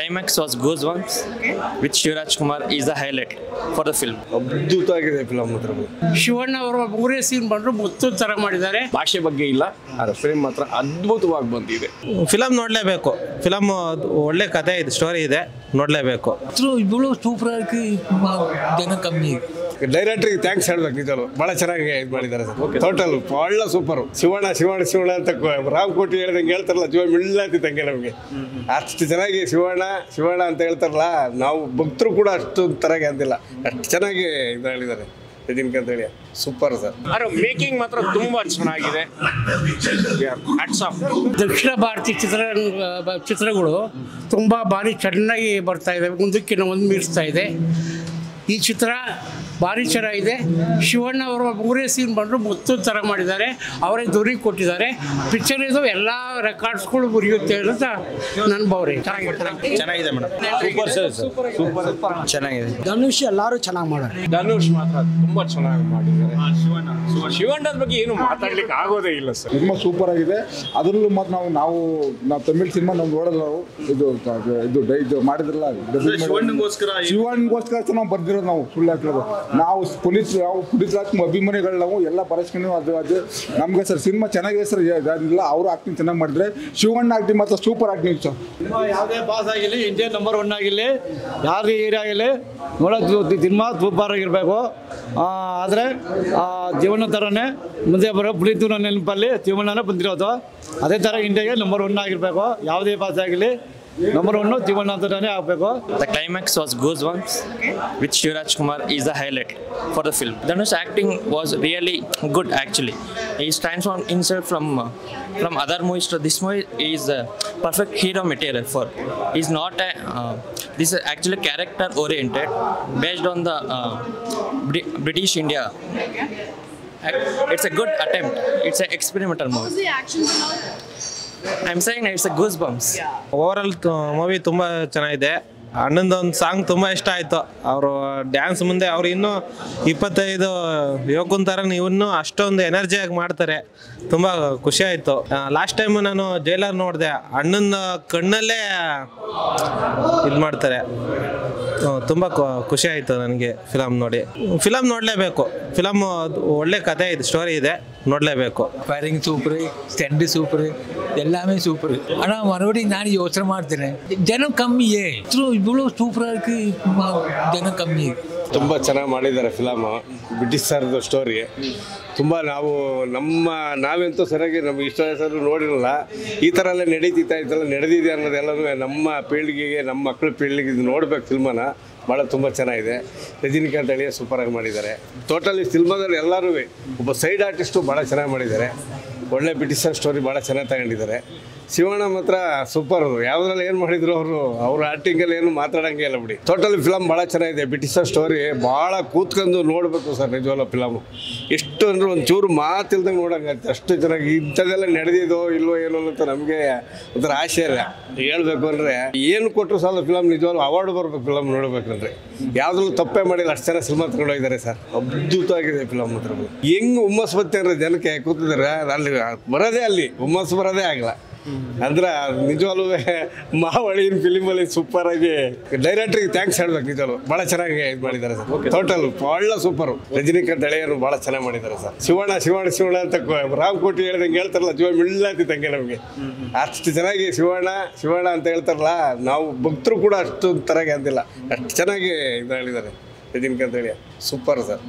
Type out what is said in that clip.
climax was Goosebumps, with Shivraj Kumar is the highlight for the film. ಅದ್ಭುತವಾಗಿದೆ film ಮಾತ್ರ. ಶಿವಣ್ಣ ಅವರ ಮೂರೇ scene ಬಂದ್ರು ಮುತ್ತು ತರ ಮಾಡಿದ್ದಾರೆ. ಭಾಷೆ ಬಗ್ಗೆ ಇಲ್ಲ, ಆದರೆ ಫಿಲ್ಮ್ ಮಾತ್ರ ಅದ್ಭುತವಾಗಿ ಬಂದಿದೆ. ಫಿಲಮ್ ನೋಡಲೇಬೇಕು. ಫಿಲಮ್ ಒಳ್ಳೆ ಕಥೆ ಇದೆ, ಸ್ಟೋರಿ ಇದೆ, ನೋಡಲೇಬೇಕು. ಇವಳು ಸೂಪರ್ ಆಗಿ ಜನ ಕಮ್ಮಿ. ಡೈರೆಕ್ಟ್ರಿಗೆ ಥ್ಯಾಂಕ್ಸ್ ಹೇಳ್ಬೇಕು, ನಿಜಲು ಭಾಳ ಚೆನ್ನಾಗಿ ಇದು ಮಾಡಿದ್ದಾರೆ ಸರ್. ಟೋಟಲ್ ಒಳ್ಳೆ ಸೂಪರ್. ಶಿವಣ್ಣ ಶಿವಣ್ಣ ಶಿವಣ್ಣ ಅಂತ ರಾಮಕೋಟಿ ಹೇಳ್ದಂಗೆ ಹೇಳ್ತಾರಲ್ಲ, ಜೀವ ಮಿಳ್ಳಾತಿತ್ತಂಗೆ ನಮಗೆ. ಅಷ್ಟು ಚೆನ್ನಾಗಿ ಶಿವಣ್ಣ ಶಿವಣ್ಣ ಅಂತ ಹೇಳ್ತಾರಲ್ಲ, ನಾವು ಭಕ್ತರು ಕೂಡ ಅಷ್ಟು ತರಗೆ ಅಂತಿಲ್ಲ, ಅಷ್ಟು ಚೆನ್ನಾಗಿ ಇದು ಹೇಳಿದ್ದಾರೆ ಇದಕ್ಕೆ ಅಂತ ಹೇಳಿ. Super sir. ಮೇಕಿಂಗ್ ಮಾತ್ರ ತುಂಬಾ ಚೆನ್ನಾಗಿದೆ. ದಕ್ಷಿಣ ಭಾರತೀಯ ಚಿತ್ರಗಳು ತುಂಬ ಭಾರಿ ಚೆನ್ನಾಗಿ ಬರ್ತಾ ಇದೆ, ಮುಂದಕ್ಕೆ ಒಂದು ಮೀರಿಸ್ತಾ ಇದೆ. ಈ ಚಿತ್ರ ಭಾರಿ ಚೆನ್ನಾಗಿದೆ. ಶಿವಣ್ಣ ಅವರ ಮೂರೇ ಸೀನ್ ಬಂದರು ಮುತ್ತು ಥರ ಮಾಡಿದ್ದಾರೆ, ಅವರೇ ಧ್ವನಿ ಕೊಟ್ಟಿದ್ದಾರೆ. ಪಿಕ್ಚರ್ ಇದು ಎಲ್ಲ ರೆಕಾರ್ಡ್ಸ್ಗಳು ಮುರಿಯುತ್ತೆ ಅಂತ ನನ್ನ ಭಾವನೆ. ಚೆನ್ನಾಗಿದೆ ಮೇಡಮ್, ಸೂಪರ್ ಚೆನ್ನಾಗಿದೆ. ಧನುಷ್ ಎಲ್ಲರೂ ಚೆನ್ನಾಗಿ ಮಾಡೋರು. ಧನುಷ್ ಮಾತ್ರ ತುಂಬಾ ಚೆನ್ನಾಗಿ ಮಾಡಿದ್ದಾರೆ. ಶಿವಣ್ಣನ ಬಗ್ಗೆ ಏನು ಮಾತಾಡ್ಲಿಕ್ಕೆ ಆಗೋದೇ ಇಲ್ಲ ಸರ್. ಸಿನಿಮಾ ಸೂಪರ್ ಆಗಿದೆ. ಅದರಲ್ಲೂ ಮತ್ತು ನಾವು ತಮಿಳ್ ಸಿನಿಮಾ ನಾವು ನೋಡಲ್ಲ. ನಾವು ಇದು ಮಾಡಿದ್ರಲ್ಲ, ಶಿವಣ್ಣಗೋಸ್ಕರ ನಾವು ಬರ್ದಿರೋದು. ನಾವು ಸುಳ್ಳು ಹಾಕಿರೋದು. ನಾವು ಪೊಲೀಸ್ ಅಭಿಮಾನಿಗಳು, ನಾವು ಎಲ್ಲ ಬರೆಸ್ಕೊಂಡು ಅದು ನಮಗೆ ಸರ್ ಸಿನಿಮಾ ಚೆನ್ನಾಗಿದೆ ಸರ್. ಇಲ್ಲ ಅವರು ಆಕ್ಟಿಂಗ್ ಚೆನ್ನಾಗಿ ಮಾಡಿದ್ರೆ, ಶಿವಣ್ಣ ಆಕ್ಟಿಂಗ್ ಮಾತ್ರ ಸೂಪರ್ ಆಕ್ಟಿಂಗ್ ಸರ್. ಯಾವುದೇ ಬಾಸ್ ಆಗಿರಲಿ, ಇಂಡಿಯಾ ನಂಬರ್ 1 ಆಗಿರಲಿ, ಯಾರೇ ಏರಿಯಾ ಆಗಿರಲಿ, ನೋಡೋದು ಸಿನಿಮಾ ಸೂಪರ್ ಆಗಿರಬೇಕು. ಆದರೆ ಜೀವನ ಥರನೇ ಮುಂದೆ ಬರೋ ಪುಳಿತು ನನ್ನ ನೆನಪಲ್ಲಿ ಜೀವನನೇ ಬಂದಿರೋದು. ಅದೇ ಥರ ಇಂಡಿಯಾಗೆ ನಂಬರ್ 1 ಆಗಿರಬೇಕು. ಯಾವುದೇ ಬಾಸ್ ಆಗಿರಲಿ, ನಂಬರ್ 1 ಜೀವನ ಅಂತಾನೆ ಆಗಬೇಕು. The climax was Goosebumps, with Shivraj Kumar is the highlight for the film. Dhanush's acting was really good actually. He transformed himself from other movies to this movie. Is perfect hero material for. He's not a this is actually character oriented, based on the British India. It's a good attempt. It's an experimental movie. How's the action and all? I'm saying it's a Goosebumps. Overall movie ತುಂಬ ಚೆನ್ನಾಗಿದೆ. ಅಣ್ಣಂದೊಂದು song ತುಂಬ ಇಷ್ಟ ಆಯಿತು. ಅವರು dance ಮುಂದೆ ಅವ್ರು ಇನ್ನೂ 25 ಯುವಕುಂತಾರ ಇನ್ನೂ ಅಷ್ಟೊಂದು ಎನರ್ಜಿಯಾಗಿ ಮಾಡ್ತಾರೆ. ತುಂಬ ಖುಷಿ ಆಯಿತು. ಲಾಸ್ಟ್ ಟೈಮು ನಾನು ಜೈಲರ್ ನೋಡಿದೆ, ಅಣ್ಣನ ಕಣ್ಣಲ್ಲೇ ಇದು ಮಾಡ್ತಾರೆ. ತುಂಬ ಖುಷಿ ಆಯಿತು ನನಗೆ ಫಿಲಮ್ ನೋಡಿ. ಫಿಲಮ್ ನೋಡಲೇಬೇಕು. ಫಿಲಮ್ ಒಳ್ಳೆ ಕಥೆ ಇದೆ, ಸ್ಟೋರಿ ಇದೆ, ನೋಡಲೇಬೇಕು. ಫೈರಿಂಗ್ ಸೂಪರ್, ಸ್ಟೆಂಡ್ ಸೂಪರ್, ಎಲ್ಲಾமே ಸೂಪರ್. ಅಣ್ಣ ಮறுபடி ನಾನು ಯೋಚನೆ ಮಾಡ್ತೇನೆ, ಜನ ಕಮ್ಮಿಯೇ. ಇವಳು ಸೂಪರ್ ಆಗಿ ಜನ ಕಮ್ಮಿ. ತುಂಬ ಚೆನ್ನಾಗಿ ಮಾಡಿದ್ದಾರೆ ಫಿಲಮು. ಬ್ರಿಟಿಷ್ ಸರ್ದು ಸ್ಟೋರಿ ತುಂಬ ನಾವಂತೂ ಸರಿಯಾಗಿ ನಮ್ಗೆ ಇಷ್ಟ ಹೆಸರು ನೋಡಿರಲ್ಲ. ಈ ಥರ ಎಲ್ಲ ನಡೆದಿದೆ ಅನ್ನೋದೆಲ್ಲನೂ ನಮ್ಮ ಪೀಳಿಗೆಗೆ, ನಮ್ಮ ಮಕ್ಕಳ ಪೀಳಿಗೆಗೆ ಇದು ನೋಡ್ಬೇಕು. ಫಿಲ್ಮನ ಭಾಳ ತುಂಬ ಚೆನ್ನಾಗಿದೆ. ರಜನಿಕಾಂತ್ ಅಳಿಯ ಸೂಪರಾಗಿ ಮಾಡಿದ್ದಾರೆ. ಟೋಟಲಿ ಸಿನಿಮಾದಲ್ಲಿ ಎಲ್ಲರೂ ಒಬ್ಬ ಸೈಡ್ ಆರ್ಟಿಸ್ಟು ಭಾಳ ಚೆನ್ನಾಗಿ ಮಾಡಿದ್ದಾರೆ. ಒಳ್ಳೆ ಬ್ರಿಟಿಷರ್ ಸ್ಟೋರಿ ಭಾಳ ಚೆನ್ನಾಗಿ ತಗೊಂಡಿದ್ದಾರೆ. ಶಿವಣ್ಣ ಮಾತ್ರ ಸೂಪರ್. ಯಾವುದ್ರಲ್ಲಿ ಏನು ಮಾಡಿದ್ರು ಅವ್ರ ಆ್ಯಕ್ಟಿಂಗಲ್ಲಿ ಏನು ಮಾತಾಡೋಂಗೆ ಇಲ್ಲ ಬಿಡಿ. ಟೋಟಲಿ ಫಿಲಮ್ ಭಾಳ ಚೆನ್ನಾಗಿದೆ. ಬ್ರಿಟಿಷರ್ ಸ್ಟೋರಿ ಭಾಳ ಕೂತ್ಕೊಂಡು ನೋಡಬೇಕು ಸರ್. ನಿಜವಲ್ಲ ಫಿಲಮು ಎಷ್ಟು ಅಂದರೆ ಒಂಚೂರು ಮಾತಿಲ್ದಂಗೆ ನೋಡೋಂಗತ್ತೆ, ಅಷ್ಟು ಚೆನ್ನಾಗಿ. ಇಂಥದ್ದೆಲ್ಲ ನಡೆದಿದೋ ಇಲ್ವೋ ಏನೋ ಅಂತ ನಮಗೆ ಒಂಥರ ಆಶ್ಚರ್ಯ. ಹೇಳ್ಬೇಕು ಅಂದರೆ ಏನು ಕೊಟ್ಟರು ಸಾಲ ಫಿಲಮ್ ನಿಜವಲ್ಲ ಅವಾರ್ಡ್ ಬರ್ಬೇಕು ಫಿಲಮ್ ನೋಡ್ಬೇಕಂದ್ರೆ. ಯಾವುದ್ರಲ್ಲೂ ತಪ್ಪೇ ಮಾಡಿಲ್ಲ, ಅಷ್ಟು ಚೆನ್ನಾಗಿ ಸಿನಿಮಾ ತಗೊಂಡೋಗಿದ್ದಾರೆ ಸರ್. ಅದ್ಭುತವಾಗಿದೆ ಫಿಲಮ್ ಮಾತ್ರ. ಹೆಂಗೆ ಹುಮ್ಮಸ್ ಬತ್ತೆ ಅಂದರೆ ಜನಕ್ಕೆ ಕೂತಿದ್ದಾರೆ, ಅಲ್ಲಿ ಬರೋದೇ ಅಲ್ಲಿ ಹುಮ್ಮಸ್ ಬರೋದೇ ಆಗಲ್ಲ. ಅಂದ್ರೆ ನಿಜವಾಗ್ಲೂ ಮಾವಳಿನ ಫಿಲಿಮಲ್ಲಿ ಸೂಪರ್ ಆಗಿ ಡೈರೆಕ್ಟ್ರಿಗೆ ಥ್ಯಾಂಕ್ಸ್ ಹೇಳ್ಬೇಕು. ನಿಜವಾಗ್ಲೂ ಭಾಳ ಚೆನ್ನಾಗಿ ಇದು ಮಾಡಿದ್ದಾರೆ ಸರ್. ಟೋಟಲ್ ಒಳ್ಳೆ ಸೂಪರು. ರಜನಿಕಾಂತ್ ಅಳಿಯರು ಭಾಳ ಚೆನ್ನಾಗಿ ಮಾಡಿದ್ದಾರೆ ಸರ್. ಶಿವಣ್ಣ ಶಿವಣ್ಣ ಶಿವಣ್ಣ ಅಂತ ರಾಮಕೋಟಿ ಹೇಳ್ದಂಗೆ ಹೇಳ್ತಾರಲ್ಲ, ಜೀವ ಮಿಳ್ಳಾತಿತ್ತಂಗೆ ನಮಗೆ. ಅಷ್ಟು ಚೆನ್ನಾಗಿ ಶಿವಣ್ಣ ಶಿವಣ್ಣ ಅಂತ ಹೇಳ್ತಾರಲ್ಲ, ನಾವು ಭಕ್ತರು ಕೂಡ ಅಷ್ಟು ತರಗೆ ಅಂತಿಲ್ಲ, ಅಷ್ಟು ಚೆನ್ನಾಗಿ ಇದು ಹೇಳಿದ್ದಾರೆ ರಜನಿಕಾಂತ್ ಅಳಿಯ. Super sir.